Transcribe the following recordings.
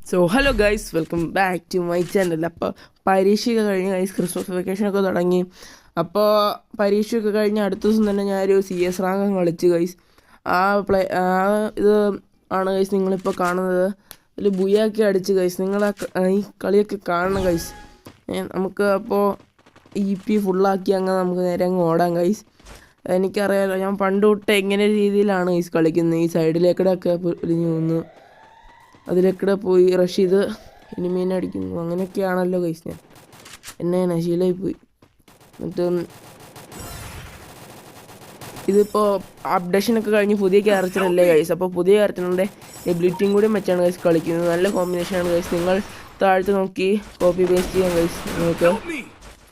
So hello guys, welcome back to my channel. അപ്പോൾ പരീക്ഷയൊക്കെ കഴിഞ്ഞ് ഗൈസ്, ക്രിസ്മസ് വെക്കേഷനൊക്കെ തുടങ്ങി. അപ്പോൾ പരീക്ഷയൊക്കെ കഴിഞ്ഞ് അടുത്ത ദിവസം തന്നെ ഞാനൊരു CS റാങ്കം കളിച്ച് ഗൈസ്. ഇത് ആണ് ഗൈസ് നിങ്ങളിപ്പോൾ കാണുന്നത്. അതിൽ ബുയാക്കി അടിച്ച് ഗൈസ്. നിങ്ങൾ ഈ കളിയൊക്കെ കാണണം ഗൈസ്. നമുക്ക് അപ്പോൾ EP ഫുള്ളാക്കി നമുക്ക് നേരെ അങ്ങ് ഓടാം ഗൈസ്. എനിക്കറിയാലോ, ഞാൻ പണ്ട് തൊട്ട് എങ്ങനെ രീതിയിലാണ് ഗൈസ് കളിക്കുന്നത്. ഈ സൈഡിലേക്കിടൊക്കെ പൊരിഞ്ഞു വന്നു, അതിലേക്കിടെ പോയി റഷ് ചെയ്ത് എനിമീനെ അടിക്കുന്നു. അങ്ങനെയൊക്കെയാണല്ലോ ഗൈസ്. ഞാൻ എന്നെ ശീലമായി പോയി. എന്നിട്ട് ഇതിപ്പോൾ അപ്ഡേഷനൊക്കെ കഴിഞ്ഞ് പുതിയ ക്യാരക്ടറല്ലേ ഗൈസ്. അപ്പോൾ പുതിയ ക്യാരക്ടറിൻ്റെ എബിലിറ്റിയും കൂടി വെച്ചാണ് ഗൈസ് കളിക്കുന്നത്. നല്ല കോമ്പിനേഷനാണ് ഗൈസ്. നിങ്ങൾ താഴ്ത്ത് നോക്കി കോപ്പി പേസ്റ്റ് ചെയ്യാം ഗൈസ്. നിങ്ങൾക്ക്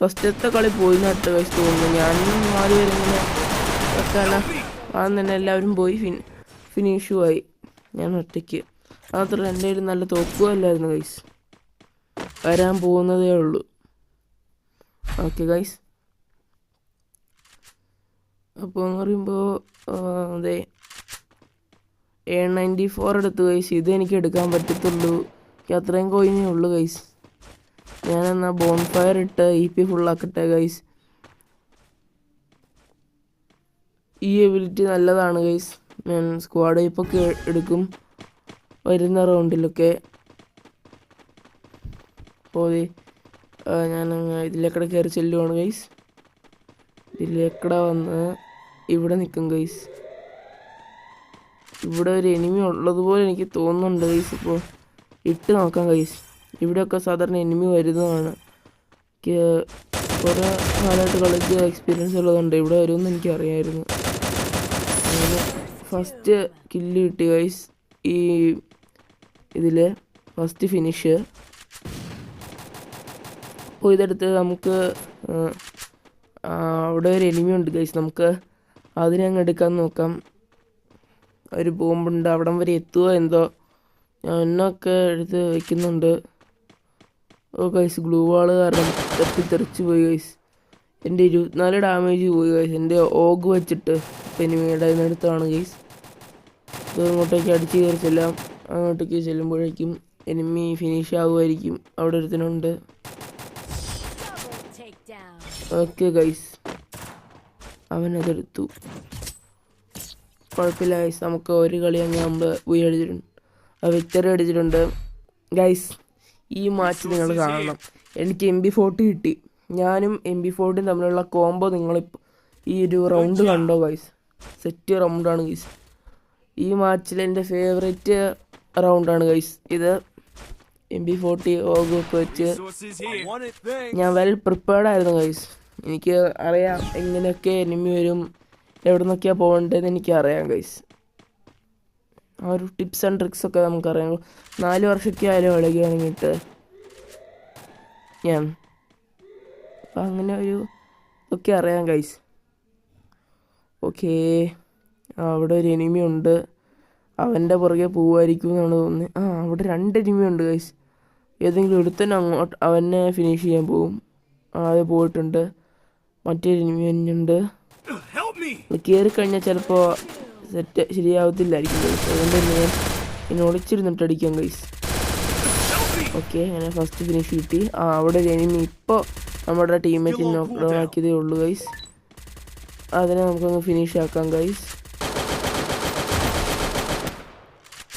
ഫസ്റ്റത്തെ കളി പോയി നട്ട് ഗൈസ് തോന്നുന്നു. ഞാൻ ആദ്യം ഇങ്ങനെ വെക്കാന ആദ്യം തന്നെ എല്ലാവരും പോയി ഫിനിഷുമായി. ഞാൻ ഒറ്റയ്ക്ക് മാത്രമല്ല, എൻ്റെ കയ്യിൽ നല്ല തോക്കുമല്ലായിരുന്നു ഗൈസ്. വരാൻ പോകുന്നതേ ഉള്ളൂ. ഓക്കെ ഗൈസ്, അപ്പോൾ എന്ന് പറയുമ്പോൾ അതെ A94 എടുത്തു ഗൈസ്. ഇത് എനിക്ക് എടുക്കാൻ പറ്റത്തുള്ളൂ. എനിക്ക് അത്രയും കോയിനേ ഉള്ളൂ ഗൈസ്. ഞാനെന്നാൽ ബോൺഫയർ ഇട്ട് EP ഫുള്ളാക്കട്ടെ ഗൈസ്. ഈ എബിലിറ്റി നല്ലതാണ് ഗൈസ്. ഞാൻ സ്ക്വാഡ് വൈപ്പൊക്കെ എടുക്കും വരുന്ന റൗണ്ടിലൊക്കെ. അപ്പോൾ ഞാൻ ഇതിലേക്കടെ കയറി ചെല്ലുവാണ് ഗൈസ്. ഇതിലേക്കടെ വന്ന് ഇവിടെ നിൽക്കും ഗൈസ്. ഇവിടെ ഒരു എനിമി ഉള്ളതുപോലെ എനിക്ക് തോന്നുന്നുണ്ട് ഗൈസ്. ഇപ്പോൾ ഇട്ട് നോക്കാം ഗൈസ്. ഇവിടെയൊക്കെ സാധാരണ എനിമി വരുന്നതാണ്. എനിക്ക് കുറേ കാലമായിട്ട് കളിച്ച് എക്സ്പീരിയൻസ് ഉള്ളതുകൊണ്ട് ഇവിടെ വരുമെന്ന് എനിക്കറിയാമായിരുന്നു. അങ്ങനെ ഫസ്റ്റ് കില്ല് കിട്ടി ഗൈസ്. ഈ ഇതിൽ ഫസ്റ്റ് ഫിനിഷ്. അപ്പോൾ ഇതെടുത്ത് നമുക്ക് അവിടെ ഒരു എനിമി ഉണ്ട് ഗൈസ്. നമുക്ക് അതിനെ അങ്ങ് എടുക്കാൻ നോക്കാം. ഒരു ബോംബുണ്ട്, അവിടം വരെ എത്തുമോ എന്തോ. ഞാൻ എന്നൊക്കെ എടുത്ത് വയ്ക്കുന്നുണ്ട്. ഓ ഗൈസ്, ഗ്ലൂ വാള് കാരണം തെറിച്ച് പോയി ഗൈസ്. എൻ്റെ 24 ഡാമേജ് പോയി ഗൈസ്. എൻ്റെ ഓഗ് വെച്ചിട്ട് എനിമിയുടെ അടുത്താണ് ഗൈസ്. ഇത് അങ്ങോട്ടേക്ക് അടിച്ച് കയറി ചെല്ലാം. അങ്ങോട്ടേക്ക് ചെല്ലുമ്പോഴേക്കും എനിമി ഫിനിഷ് ആകുമായിരിക്കും. അവിടെ ഒരുത്തനുണ്ട്. Okay guys, അവനതെടുത്തു. കുഴപ്പമില്ല ഗൈസ്. നമുക്ക് ഒരു കളി അങ്ങ് നമ്മൾ അടിച്ചിട്ടുണ്ട്, വിക്ടറി അടിച്ചിട്ടുണ്ട് ഗൈസ്. ഈ മാച്ച് നിങ്ങൾ കാണണം. എനിക്ക് MP40 കിട്ടി. ഞാനും MP40 തമ്മിലുള്ള കോംബോ നിങ്ങളിപ്പോൾ ഈ ഒരു റൗണ്ട് കണ്ടോ ഗൈസ്. Set റൗണ്ടാണ് guys. ഈ മാച്ചിൽ എൻ്റെ ഫേവറേറ്റ് റൗണ്ടാണ് ഗൈസ് ഇത്. MP40 ഓഗൊക്കെ വെച്ച് ഞാൻ വെൽ പ്രിപ്പയർഡ് ആയിരുന്നു ഗൈസ്. എനിക്ക് അറിയാം എങ്ങനെയൊക്കെ എനിമി വരും, എവിടെ നിന്നൊക്കെയാണ് പോകേണ്ടതെന്ന് എനിക്കറിയാം ഗൈസ്. ആ ഒരു ടിപ്സ് ആൻഡ് ട്രിക്സൊക്കെ നമുക്കറിയാം. 4 വർഷമൊക്കെ ആയാലും കളിക്കുകയാണെങ്കിട്ട് ഞാൻ അപ്പം അങ്ങനെ ഒരു ഒക്കെ അറിയാം ഗൈസ്. ഓക്കേ, അവിടെ ഒരു എനിമി ഉണ്ട്. അവൻ്റെ പുറകെ പോവുമായിരിക്കും എന്നാണ് തോന്നുന്നത്. അവിടെ 2 എനിമി ഉണ്ട് ഗൈസ്. ഏതെങ്കിലും ഒരുത്തന്നെ അങ്ങോട്ട് അവനെ ഫിനിഷ് ചെയ്യാൻ പോകും. അത് പോയിട്ടുണ്ട്. മറ്റൊരു എനിമി ഉണ്ട്. കയറിക്കഴിഞ്ഞാൽ ചിലപ്പോൾ ശരിയാവത്തില്ലായിരിക്കും ഗൈസ്. അതുകൊണ്ട് ഞാൻ ഇനി ഒളിച്ചിരുന്നിട്ട് അടിക്കാം ഗൈസ്. ഓക്കെ, അങ്ങനെ ഫസ്റ്റ് ഫിനിഷ് കിട്ടി. അവിടെ ഒരു എനിമി ഇപ്പോൾ നമ്മുടെ ടീമേറ്റ് നോക്കാക്കിയതേ ഉള്ളൂ ഗൈസ്. അതിനെ നമുക്കൊന്ന് ഫിനിഷ് ആക്കാം ഗൈസ്.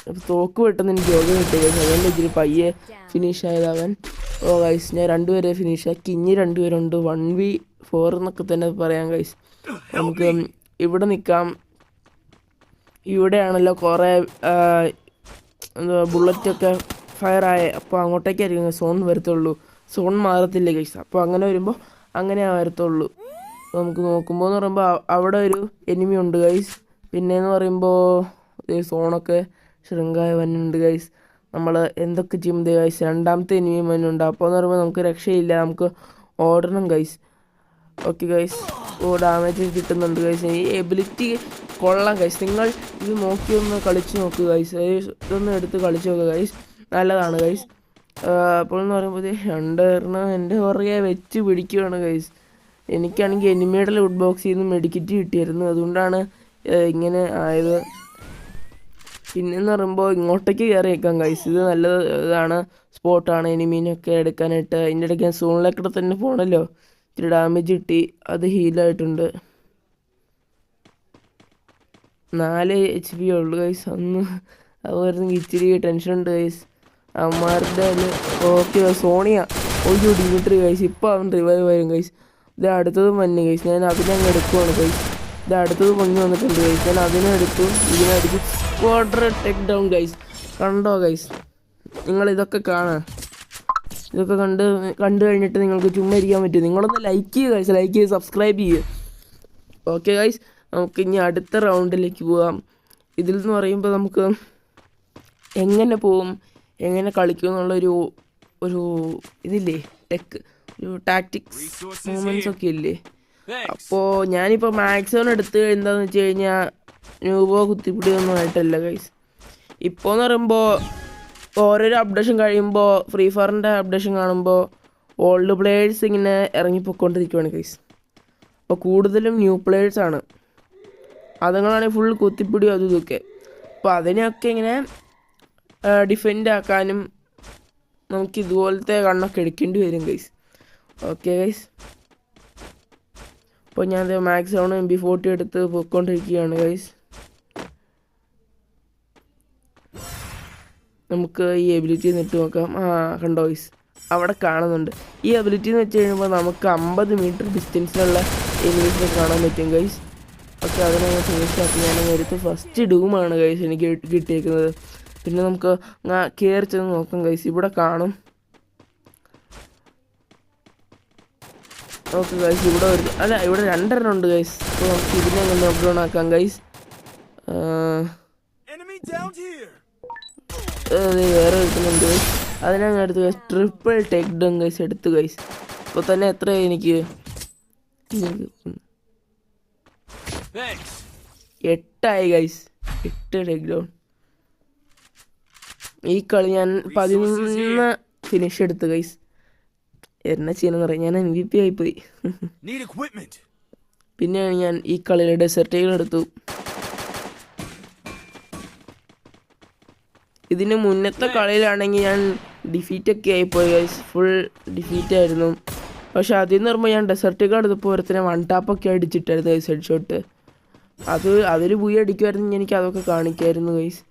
അപ്പോൾ തോക്ക് പെട്ടെന്ന് എനിക്ക് യോഗ കിട്ടി ഗൈസ്. അതുകൊണ്ട് ഇച്ചിരി പയ്യെ ഫിനിഷ് ആയതവൻ. ഓ ഗൈസ്, ഞാൻ 2 പേരെ ഫിനിഷ് ആക്കി. ഇനി 2 പേരുണ്ട്. 1v4 എന്നൊക്കെ തന്നെ പറയാം ഗൈസ്. നമുക്ക് ഇവിടെ നിൽക്കാം. ഇവിടെയാണല്ലോ കുറേ എന്താ ബുള്ളറ്റൊക്കെ ഫയറായ. അപ്പോൾ അങ്ങോട്ടേക്കായിരിക്കും സോൺ വരത്തുള്ളൂ. സോൺ മാറത്തില്ല ഗൈസ്. അപ്പോൾ അങ്ങനെ വരുമ്പോൾ അങ്ങനെയാണ് വരത്തുള്ളൂ. നമുക്ക് നോക്കുമ്പോൾ എന്ന് പറയുമ്പോൾ അവിടെ ഒരു എനിമി ഉണ്ട് ഗൈസ്. പിന്നെയെന്ന് പറയുമ്പോൾ സോണൊക്കെ ശൃംഗായ വന്നുണ്ട് ഗൈസ്. നമ്മൾ എന്തൊക്കെ ചെയ്യുന്നത് ഗൈസ്. 2ാമത്തെ എനിമി വന്നുണ്ട്. അപ്പോൾ എന്ന് പറയുമ്പോൾ നമുക്ക് രക്ഷയില്ല, നമുക്ക് ഓടണം ഗൈസ്. ഓക്കെ ഗൈസ്, ഡാമേജ് കിട്ടുന്നുണ്ട് ഗൈസ്. ഈ എബിലിറ്റി കൊള്ളാം ഗൈസ്. നിങ്ങൾ ഇത് നോക്കിയൊന്ന് കളിച്ച് നോക്കുക ഗൈസ്. ഇതൊന്ന് എടുത്ത് കളിച്ച് നോക്കുക ഗൈസ്. നല്ലതാണ് ഗൈസ്. അപ്പോൾ എന്ന് പറയുമ്പോൾ 2 എൻ്റെ പുറകെ വെച്ച് പിടിക്കുകയാണ് ഗൈസ്. എനിക്കാണെങ്കിൽ എനിമിയുടെ ലൂട്ട് ബോക്സിൽ നിന്ന് മെഡിക്കറ്റ് കിട്ടിയായിരുന്നു. അതുകൊണ്ടാണ് ഇങ്ങനെ ആയത്. പിന്നെന്ന് പറയുമ്പോൾ ഇങ്ങോട്ടേക്ക് കയറി വെക്കാം ഗൈസ്. ഇത് നല്ല ഇതാണ്, സ്പോട്ടാണ് എനിമീനൊക്കെ എടുക്കാനായിട്ട്. അതിൻ്റെ ഇടയ്ക്ക് ഞാൻ സോണിലേക്കൂടെ തന്നെ പോകണമല്ലോ. ഇത്തിരി ഡാമേജ് കിട്ടി, അത് ഹീലായിട്ടുണ്ട്. 4 HP ഉള്ളു ഗൈസ്. അന്ന് അതുമായിരുന്നെങ്കിൽ ഇച്ചിരി ടെൻഷനുണ്ട് ഗൈസ്. അമ്മാരുടെ ഓക്കെ സോണിയ ഒരു ഡിമിട്രി ഗൈസ്. ഇപ്പോൾ അവൻ റിവൈവ് വരും ഗൈസ്. ഇത് അടുത്തതും വന്നു ഗൈസ്. ഞാൻ അതിനങ്ങ് എടുക്കുവാണ് ഗൈസ്. ഇത് അടുത്തത് പൊങ്ങി വന്നിട്ടുണ്ട് ഗൈസ്. ഞാൻ അതിനെടുത്തു, ഇതിനടിച്ചു. Quarter tech down guys. കണ്ടോ ഗൈസ്, നിങ്ങളിതൊക്കെ കാണാം. ഇതൊക്കെ കണ്ടു കഴിഞ്ഞിട്ട് നിങ്ങൾക്ക് ചുമ്മാ ഇരിക്കാൻ പറ്റും. നിങ്ങളൊന്ന് ലൈക്ക് ചെയ്യുക ഗൈസ്, ലൈക്ക് ചെയ്ത് സബ്സ്ക്രൈബ് ചെയ്യുക. ഓക്കെ ഗൈസ്, നമുക്ക് ഇനി അടുത്ത റൗണ്ടിലേക്ക് പോകാം. ഇതിൽ നിന്ന് പറയുമ്പോൾ നമുക്ക് എങ്ങനെ പോവും, എങ്ങനെ കളിക്കും എന്നുള്ളൊരു ഇതില്ലേ, ഒരു ടാക്ടിക്സ് മൂവ്മെൻറ്റ്സ് ഒക്കെ ഇല്ലേ. അപ്പോൾ ഞാനിപ്പോൾ മാക്സിമം എടുത്ത് എന്താണെന്ന് വെച്ച് കഴിഞ്ഞാൽ ന്യൂബോ കുത്തിപ്പിടിയൊന്നും ആയിട്ടല്ല ഗൈസ്. ഇപ്പോൾ എന്ന് പറയുമ്പോൾ ഓരോരോ അപ്ഡേഷൻ കഴിയുമ്പോൾ, ഫ്രീ ഫയറിൻ്റെ അപ്ഡേഷൻ കാണുമ്പോൾ ഓൾഡ് പ്ലേയേഴ്സ് ഇങ്ങനെ ഇറങ്ങിപ്പോയിക്കൊണ്ടിരിക്കുകയാണ് ഗൈസ്. അപ്പോൾ കൂടുതലും ന്യൂ പ്ലേയേഴ്സാണ്. അതുങ്ങളാണെങ്കിൽ ഫുൾ കുത്തിപ്പിടിയും അതും ഇതൊക്കെ. അപ്പോൾ അതിനെയൊക്കെ ഇങ്ങനെ ഡിഫെൻഡ് ആക്കാനും നമുക്ക് ഇതുപോലത്തെ കണ്ണൊക്കെ എടുക്കേണ്ടി വരും ഗൈസ്. ഓക്കെ ഗൈസ്, അപ്പോൾ ഞാൻ മാക്സിമം MP40 എടുത്ത് പോയിക്കൊണ്ടിരിക്കുകയാണ് ഗൈസ്. നമുക്ക് ഈ എബിലിറ്റി ഇട്ട് നോക്കാം. കണ്ടോ ഗൈസ്, അവിടെ കാണുന്നുണ്ട്. ഈ എബിലിറ്റി എന്ന് വെച്ച് കഴിയുമ്പോൾ നമുക്ക് 50 മീറ്റർ ഡിസ്റ്റൻസിലുള്ള എനിമീസിനെ കാണാൻ പറ്റും ഗൈസ്. ഓക്കെ, അതിനെ ഞാൻ ഫിനിഷ് ആക്കി. ഞാൻ എടുത്ത് ഫസ്റ്റ് ഡൂമാണ് ഗൈസ് എനിക്ക് കിട്ടിയേക്കുന്നത്. പിന്നെ നമുക്ക് കയറി ചെന്ന് നോക്കാം ഗൈസ്. ഇവിടെ കാണും. ഓക്കെ ഗൈസ്, ഇവിടെ 2 ഉണ്ട് ഗൈസ്. അപ്പോൾ നമുക്ക് ഇതിനെ നോക്ക് ഡൗൺ ആക്കാം ഗൈസ്. വേറെ എടുക്കുന്നുണ്ട് ഗൈസ്. അതിനങ്ങ് എടുത്ത് guys. Triple take down guys എടുത്തു ഗൈസ്. ഇപ്പോൾ തന്നെ എത്ര എനിക്ക് 8 ഗൈസ്. 8 take down. ഈ കളി ഞാൻ 11 ഫിനിഷ് എടുത്തു ഗൈസ്. എന്നാ ചെയ്യുന്നതെന്ന് പറയാം, ഞാൻ MVP ആയിപ്പോയി. പിന്നെയാണ് ഞാൻ ഈ കളിയിലെ ഡെസേർട്ടുകൾ എടുത്തു. ഇതിന് മുന്നത്തെ കളിയിലാണെങ്കിൽ ഞാൻ ഡിഫീറ്റൊക്കെ ആയിപ്പോയി ഗൈസ്. ഫുൾ ഡിഫീറ്റായിരുന്നു. പക്ഷെ അതിൽ നിന്ന് പറയുമ്പോൾ ഞാൻ ഡെസേർട്ടുകൾ എടുത്തപ്പോൾ ഒരുത്തനെ 1 ടാപ്പൊക്കെ അടിച്ചിട്ടായിരുന്നു ഗൈസ്, ഹെഡ് ഷോട്ട്. അതിൽ പോയി അടിക്കുമായിരുന്നു, എനിക്ക് അതൊക്കെ കാണിക്കായിരുന്നു ഗൈസ്.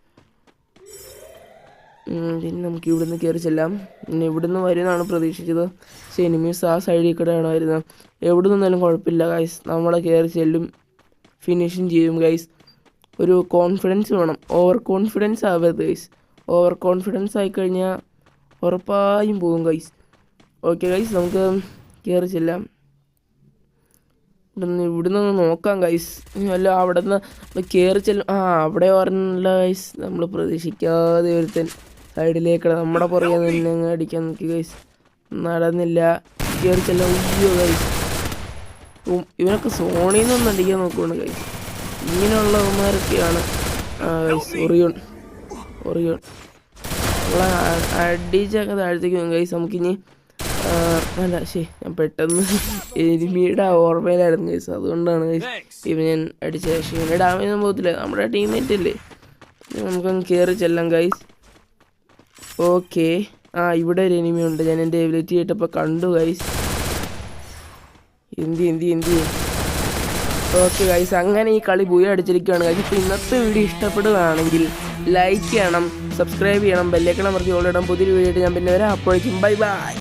പിന്നെ നമുക്ക് ഇവിടുന്ന് കയറി ചെല്ലാം. പിന്നെ ഇവിടുന്ന് വരുമെന്നാണ് പ്രതീക്ഷിച്ചത്. പക്ഷേ എനിമീസ് ആ സൈഡിൽ കൂടെയാണ് വരുന്നത്. എവിടെ നിന്നാലും കുഴപ്പമില്ല ഗൈസ്, നമ്മളെ കയറി ചെല്ലും, ഫിനിഷിങ് ചെയ്യും ഗൈസ്. ഒരു കോൺഫിഡൻസ് വേണം, ഓവർ കോൺഫിഡൻസ് ആവരുത് ഗൈസ്. ഓവർ കോൺഫിഡൻസ് ആയിക്കഴിഞ്ഞാൽ ഉറപ്പായും പോകും ഗൈസ്. ഓക്കെ ഗൈസ്, നമുക്ക് കയറി ചെല്ലാം. ഇവിടുന്ന് നോക്കാം ഗൈസ്. അല്ല, അവിടെ നിന്ന് കയറി ചെല്ലും. അവിടെ പറഞ്ഞില്ല ഗൈസ്, നമ്മൾ പ്രതീക്ഷിക്കാതെ ഒരുത്തൻ സൈഡിലേക്കട നമ്മുടെ പുറകെ നിന്ന് അടിക്കാൻ നോക്കി ഗൈസ്. നടന്നില്ല. കയറി ചെല്ലാം. അയ്യോ ഗൈസ്, ഇവനൊക്കെ സോണിൽ നിന്നൊന്നും അടിക്കാൻ നോക്കുകയാണ് ഗൈസ്. ഇങ്ങനെയുള്ളവന്മാരൊക്കെയാണ് ഗൈസ്. ഒറിയോൺ നമ്മളെ അടിച്ചൊക്കെ താഴ്ത്തേക്ക് പോകും ഗൈസ്. നമുക്കിനി അല്ല ഞാൻ പെട്ടെന്ന് എനിമിയുടെ ഓർമ്മയിലായിരുന്നു ഗൈസ്, അതുകൊണ്ടാണ് ഗൈസ് ഇവൻ ഞാൻ അടിച്ച. പക്ഷേ ഇവനെ ഡാമേജ് ഒന്നും പോകത്തില്ല, നമ്മുടെ ടീമേറ്റ് അല്ലേ. നമുക്കൊന്ന് കയറി ചെല്ലാം ഗൈസ്. ഓക്കെ, ഇവിടെ ഒരു എനിമി ഉണ്ട്. ഞാൻ എൻ്റെ എബിലിറ്റി ആയിട്ടപ്പോൾ കണ്ടു ഗൈസ്. എന്തി ഓക്കെ ഗൈസ്, അങ്ങനെ ഈ കളി പോയി അടിച്ചിരിക്കുകയാണ് ഗൈസ്. ഇപ്പോൾ ഇന്നത്തെ വീഡിയോ ഇഷ്ടപ്പെടുകയാണെങ്കിൽ ലൈക്ക് ചെയ്യണം, സബ്സ്ക്രൈബ് ചെയ്യണം, ബെല്ലൈക്കൺ അമർത്തി ഓളിടാം. പുതിയൊരു വീഡിയോ ആയിട്ട് ഞാൻ പിന്നെ വരാം. അപ്പോഴേക്കും ബൈ ബൈ.